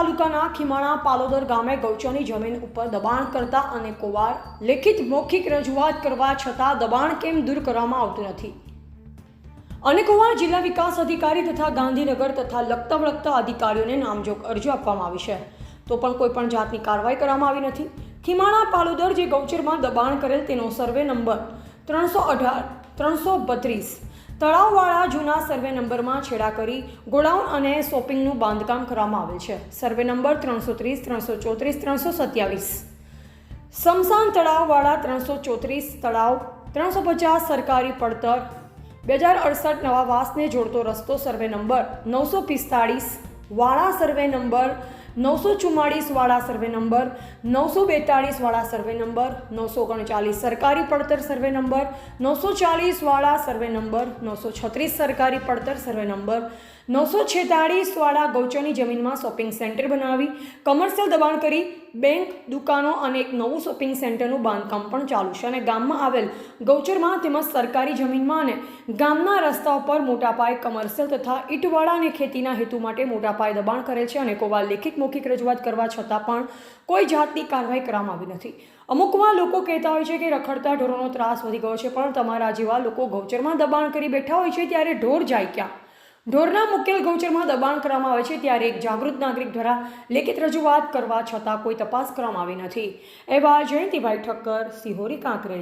તાલુકાના ખીમાણા પાલોદર ગામે ગૌચરની જમીન ઉપર દબાણ કરતા અનેકોવાર લેખિત મૌખિક રજૂઆત કરવા છતાં દબાણ કેમ દૂર કરવામાં આવતું નથી? અનેકોવાર જિલ્લા વિકાસ અધિકારી તથા ગાંધીનગર તથા લગતા અધિકારીઓને નામજોગ અરજી આપવામાં આવી છે, તો પણ કોઈ પણ જાતની કાર્યવાહી કરવામાં આવી નથી. ખીમાણા પાલોદર જે ગૌચરમાં દબાણ કરેલ તેનો સર્વે નંબર 332 તળાવવાળા જૂના સર્વે નંબરમાં છેડા કરી ગોડાઉન અને શોપિંગનું બાંધકામ કરવામાં આવેલ છે. સર્વે નંબર 330, 334, 327 સ્મશાન તળાવવાળા 334 તળાવ 350 સરકારી પડતર 2068 નવા વાસને જોડતો રસ્તો સર્વે નંબર 945 વાળા સર્વે નંબર 944 વાળા સર્વે નંબર 942 વાળા સર્વે નંબર 939 સરકારી પડતર સર્વે નંબર 940 વાળા સર્વે નંબર 936 સરકારી પડતર સર્વે નંબર 946 વાળા ગૌચરની જમીનમાં શોપિંગ સેન્ટર બનાવી કમર્શિયલ દબાણ કરી બેંક, દુકાનો અને એક નવું શોપિંગ સેન્ટરનું બાંધકામ પણ ચાલુ છે. અને ગામમાં આવેલ ગૌચરમાં તેમજ સરકારી જમીનમાં અને ગામના રસ્તાઓ પર મોટા પાયે કમર્શિયલ તથા ઈંટવાળા અને ખેતીના હેતુ માટે મોટા પાયે દબાણ કરેલ છે. અનેકોવાર લેખિત મૌખિક રજૂઆત કરવા છતાં પણ કોઈ જાતની કાર્યવાહી કરવામાં આવી નથી. અમુકવાર લોકો કહેતા હોય છે કે રખડતા ઢોરોનો ત્રાસ વધી ગયો છે, પણ તમારા જેવા લોકો ગૌચરમાં દબાણ કરી બેઠા હોય છે ત્યારે ઢોર જાય ક્યાં? ઢોરના મુકેલ ગૌચરમાં દબાણ કરવામાં આવે છે ત્યારે એક જાગૃત નાગરિક દ્વારા લેખિત રજૂઆત કરવા છતાં કોઈ તપાસ કરવામાં આવી નથી. એવા જયંતિભાઈ ઠક્કર, સિહોરી, કાંકરેજ.